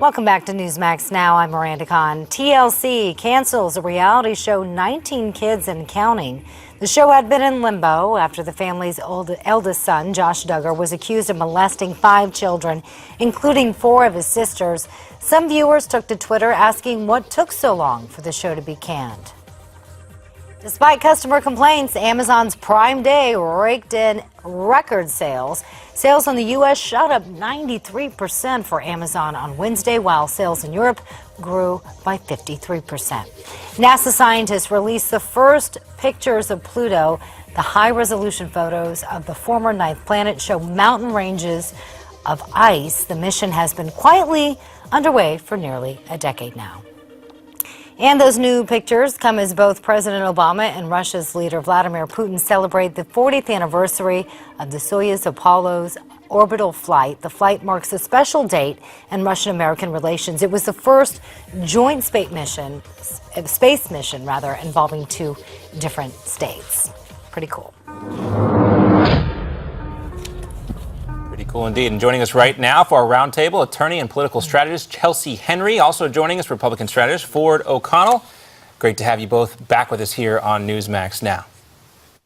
Welcome back to Newsmax Now. I'm Miranda Kahn. TLC cancels a reality show 19 Kids and Counting. The show had been in limbo after the family's eldest son, Josh Duggar, was accused of molesting 5 children, including 4 of his sisters. Some viewers took to Twitter asking what took so long for the show to be canned. Despite customer complaints, Amazon's Prime Day raked in record sales. Sales in the U.S. shot up 93% for Amazon on Wednesday, while sales in Europe grew by 53%. NASA scientists released the first pictures of Pluto. The high-resolution photos of the former ninth planet show mountain ranges of ice. The mission has been quietly underway for nearly a decade now. And those new pictures come as both President Obama and Russia's leader Vladimir Putin celebrate the 40th anniversary of the Soyuz Apollo's orbital flight. The flight marks a special date in Russian-American relations. It was the first joint space mission involving 2 different states. Pretty cool. Pretty cool indeed. And joining us right now for our roundtable, attorney and political strategist Chelsi Henry. Also joining us, Republican strategist Ford O'Connell. Great to have you both back with us here on Newsmax Now.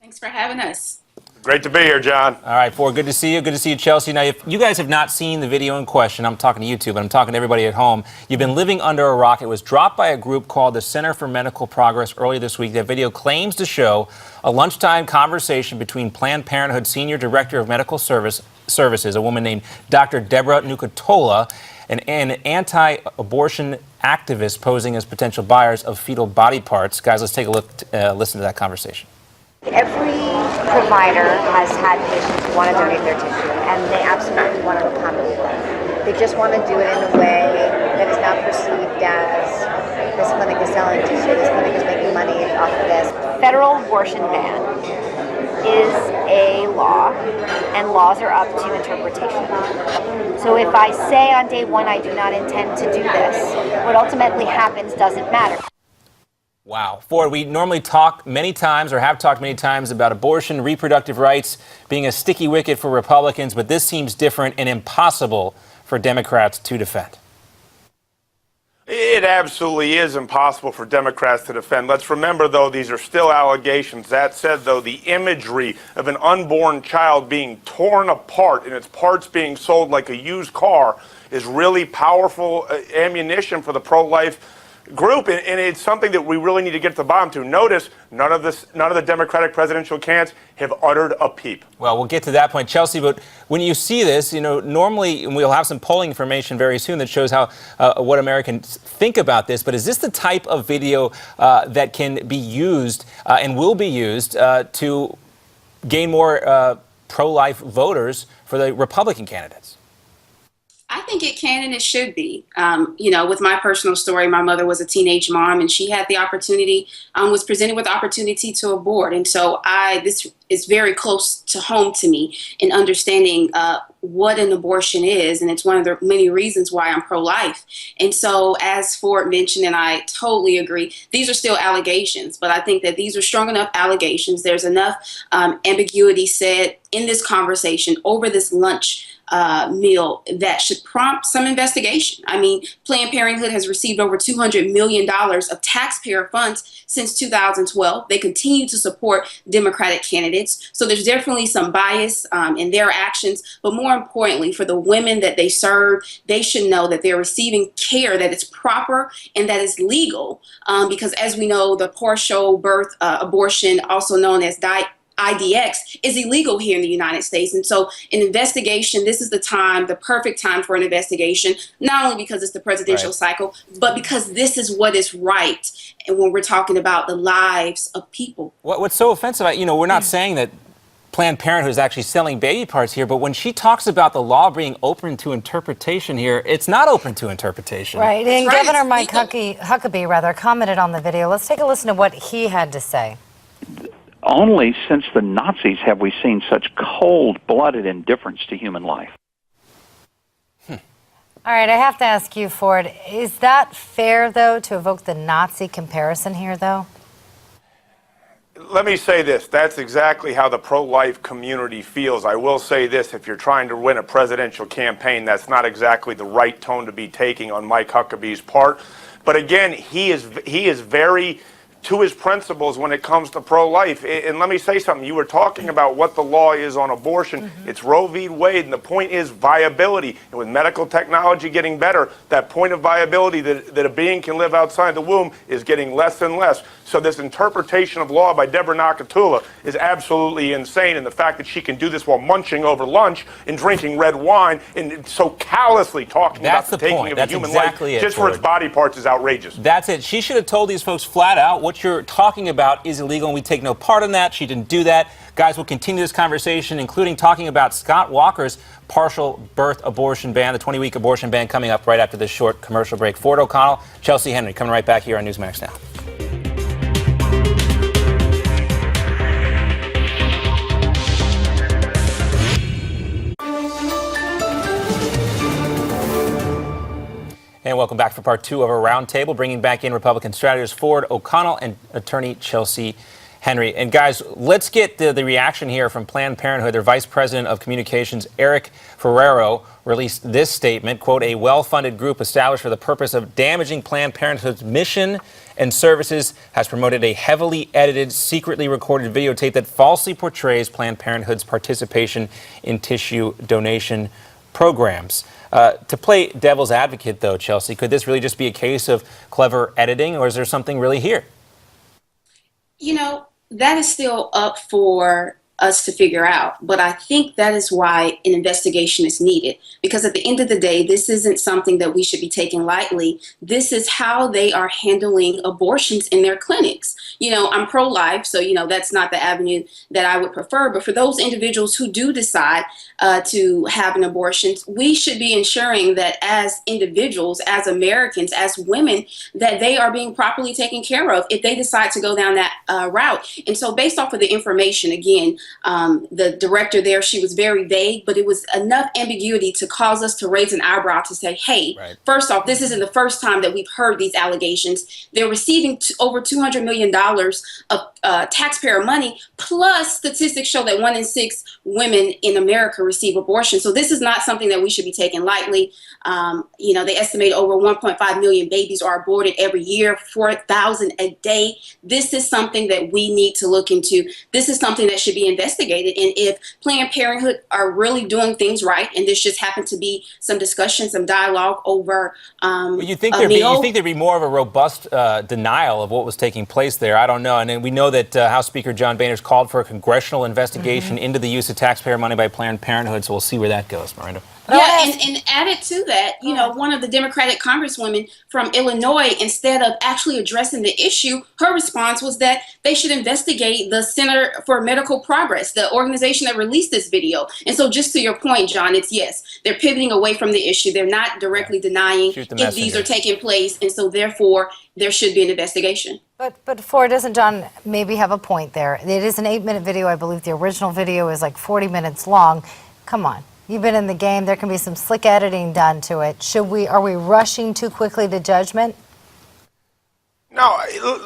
Thanks for having us. Great to be here, John. All right, Ford, good to see you. Good to see you, Chelsi. Now, if you guys have not seen the video in question, I'm talking to you two, but I'm talking to everybody at home. You've been living under a rock. It was dropped by a group called the Center for Medical Progress earlier this week. That video claims to show a lunchtime conversation between Planned Parenthood Senior Director of Medical Services, a woman named Dr. Deborah Nucatola, an anti-abortion activist posing as potential buyers of fetal body parts. Guys, let's take a look, listen to that conversation. Every provider has had patients who want to donate their tissue, and they absolutely want to accommodate them. They just want to do it in a way that is not perceived as this clinic is selling tissue, this clinic is making money off of this. Federal abortion ban is a law, and laws are up to interpretation. So if I say on day one I do not intend to do this, what ultimately happens doesn't matter. Wow. Ford, we normally talk many times, or have talked many times, about abortion, reproductive rights being a sticky wicket for Republicans, but this seems different and impossible for Democrats to defend. It absolutely is impossible for Democrats to defend. Let's remember, though, these are still allegations. That said, though, the imagery of an unborn child being torn apart and its parts being sold like a used car is really powerful ammunition for the pro-life group, and it's something that we really need to get to the bottom to. Notice none of the Democratic presidential candidates have uttered a peep. Well, we'll get to that point, Chelsi, but when you see this, normally, and we'll have some polling information very soon that shows how what Americans think about this, but is this the type of video that can be used and will be used to gain more pro-life voters for the Republican candidates? I think it can and it should be. With my personal story, my mother was a teenage mom, and she had the opportunity, was presented with the opportunity to abort. And so this is very close to home to me in understanding what an abortion is. And it's one of the many reasons why I'm pro-life. And so as Ford mentioned, and I totally agree, these are still allegations, but I think that these are strong enough allegations. There's enough ambiguity said in this conversation over this lunch meal that should prompt some investigation. I mean, Planned Parenthood has received over $200 million of taxpayer funds since 2012. They continue to support Democratic candidates. So there's definitely some bias in their actions. But more importantly, for the women that they serve, they should know that they're receiving care that is proper and that is legal. Because as we know, the partial birth abortion, also known as IDX, is illegal here in the United States. And so an investigation, this is the time, the perfect time for an investigation, not only because it's the presidential cycle, but because this is what is right. And when we're talking about the lives of people. What's so offensive, we're not saying that Planned Parenthood is actually selling baby parts here, but when she talks about the law being open to interpretation here, it's not open to interpretation. Right, and Governor Mike Huckabee commented on the video. Let's take a listen to what he had to say. Only since the Nazis have we seen such cold-blooded indifference to human life. All right, I have to ask you, Ford, is that fair, though, to evoke the Nazi comparison here, though? Let me say this. That's exactly how the pro-life community feels. I will say this. If you're trying to win a presidential campaign, that's not exactly the right tone to be taking on Mike Huckabee's part. But again, he is very to his principles when it comes to pro-life. And let me say something. You were talking about what the law is on abortion. It's Roe v. Wade, and the point is viability. And with medical technology getting better, that point of viability that a being can live outside the womb is getting less and less. So this interpretation of law by Deborah Nakatula is absolutely insane. And the fact that she can do this while munching over lunch and drinking red wine and so callously talking about the taking of a human life just for its body parts is outrageous. That's it. She should have told these folks flat out, what you're talking about is illegal and we take no part in that. She didn't do that. Guys, we'll continue this conversation, including talking about Scott Walker's partial birth abortion ban, the 20-week abortion ban, coming up right after this short commercial break. Ford O'Connell, Chelsi Henry, coming right back here on Newsmax Now. And welcome back for part two of our roundtable, bringing back in Republican strategist Ford O'Connell and attorney Chelsi Henry. And guys, let's get the reaction here from Planned Parenthood. Their vice president of communications, Eric Ferrero, released this statement, quote, "A well-funded group established for the purpose of damaging Planned Parenthood's mission and services has promoted a heavily edited, secretly recorded videotape that falsely portrays Planned Parenthood's participation in tissue donation programs." To play devil's advocate, though, Chelsi, could this really just be a case of clever editing, or is there something really here? You know, that is still up for us to figure out. But I think that is why an investigation is needed. Because at the end of the day, this isn't something that we should be taking lightly. This is how they are handling abortions in their clinics. You know, I'm pro-life, so, you know, that's not the avenue that I would prefer. But for those individuals who do decide to have an abortion, we should be ensuring that as individuals, as Americans, as women, that they are being properly taken care of if they decide to go down that route. And so based off of the information, again, the director there, she was very vague, but it was enough ambiguity to cause us to raise an eyebrow to say, hey, first off, this isn't the first time that we've heard these allegations. They're receiving over $200 million of taxpayer money, plus statistics show that 1 in 6 women in America receive abortion. So this is not something that we should be taking lightly. You know, they estimate over 1.5 million babies are aborted every year, 4,000 a day. This is something that we need to look into. This is something that should be investigated. And if Planned Parenthood are really doing things right, and this just happened to be some discussion, some dialogue over you think there'd be more of a robust denial of what was taking place there? I don't know. And then we know that House Speaker John Boehner's called for a congressional investigation into the use of taxpayer money by Planned Parenthood. So we'll see where that goes, Miranda. Yeah, and added to that, you know, one of the Democratic congresswomen from Illinois, instead of actually addressing the issue, her response was that they should investigate the Center for Medical Progress, the organization that released this video. And so just to your point, John, it's yes, they're pivoting away from the issue. They're not directly denying if these are taking place. And so therefore, there should be an investigation. But Ford, doesn't John maybe have a point there? It is an 8-minute video. I believe the original video is like 40 minutes long. Come on. You've been in the game. There can be some slick editing done to it. Are we rushing too quickly to judgment? No,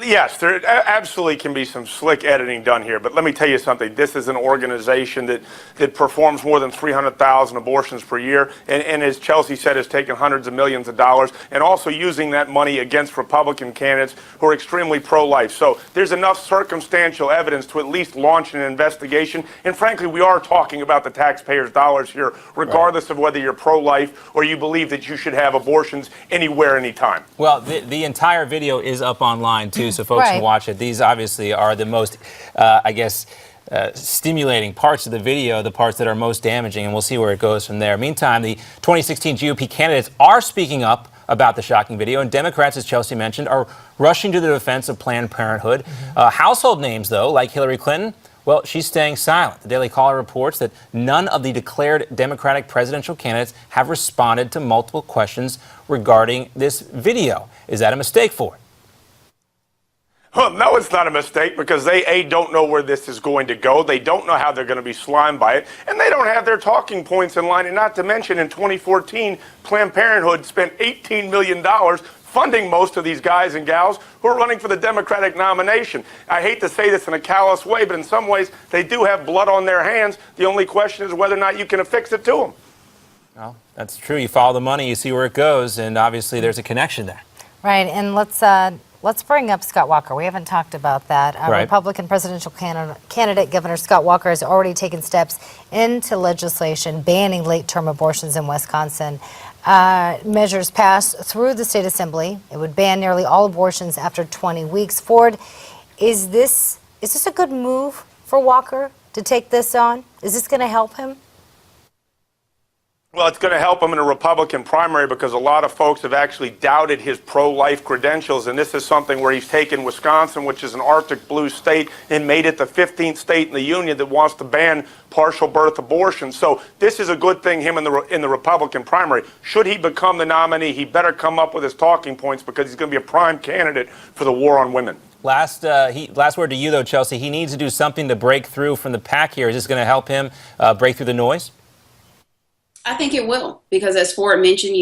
yes, there absolutely can be some slick editing done here. But let me tell you something. This is an organization that performs more than 300,000 abortions per year. And as Chelsi said, has taken hundreds of millions of dollars and also using that money against Republican candidates who are extremely pro-life. So there's enough circumstantial evidence to at least launch an investigation. And frankly, we are talking about the taxpayers' dollars here, regardless of whether you're pro-life or you believe that you should have abortions anywhere, anytime. Well, the entire video is up online too, so folks can watch it. These obviously are the most, stimulating parts of the video, the parts that are most damaging, and we'll see where it goes from there. Meantime, the 2016 GOP candidates are speaking up about the shocking video, and Democrats, as Chelsi mentioned, are rushing to the defense of Planned Parenthood. Household names, though, like Hillary Clinton, well, she's staying silent. The Daily Caller reports that none of the declared Democratic presidential candidates have responded to multiple questions regarding this video. Is that a mistake, Ford? Well, no, it's not a mistake because they, don't know where this is going to go. They don't know how they're going to be slimed by it. And they don't have their talking points in line. And not to mention, in 2014, Planned Parenthood spent $18 million funding most of these guys and gals who are running for the Democratic nomination. I hate to say this in a callous way, but in some ways they do have blood on their hands. The only question is whether or not you can affix it to them. Well, that's true. You follow the money, you see where it goes, and obviously there's a connection there. Right, and let's bring up Scott Walker. We haven't talked about that. Right. Republican presidential candidate Governor Scott Walker has already taken steps into legislation banning late-term abortions in Wisconsin. Measures passed through the state assembly. It would ban nearly all abortions after 20 weeks. Ford, is this a good move for Walker to take this on? Is this going to help him? Well, it's going to help him in a Republican primary because a lot of folks have actually doubted his pro-life credentials, and this is something where he's taken Wisconsin, which is an Arctic blue state, and made it the 15th state in the union that wants to ban partial birth abortion. So this is a good thing, him in the Republican primary. Should he become the nominee, he better come up with his talking points because he's going to be a prime candidate for the war on women. Last word to you, though, Chelsi. He needs to do something to break through from the pack here. Is this going to help him break through the noise? I think it will, because as Ford mentioned,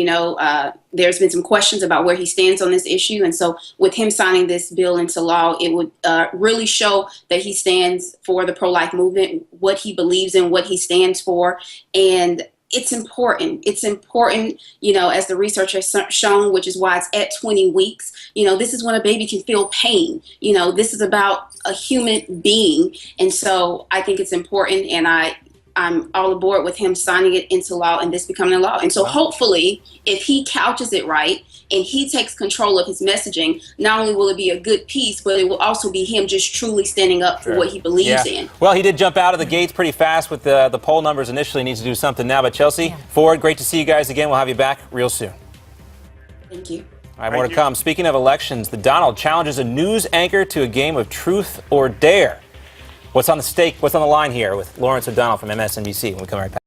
there's been some questions about where he stands on this issue. And so with him signing this bill into law, it would really show that he stands for the pro-life movement, what he believes in, what he stands for. And it's important. It's important, as the research has shown, which is why it's at 20 weeks. This is when a baby can feel pain. This is about a human being. And so I think it's important, and I'm all aboard with him signing it into law and this becoming a law. And so hopefully, if he couches it right and he takes control of his messaging, not only will it be a good piece, but it will also be him just truly standing up for what he believes in. Well, he did jump out of the gates pretty fast with the poll numbers initially. Needs to do something now. But Chelsi, Ford, great to see you guys again. We'll have you back real soon. Thank you. All right, more to come. Speaking of elections, the Donald challenges a news anchor to a game of truth or dare. What's on the stake? What's on the line here with Lawrence O'Donnell from MSNBC when we come right back.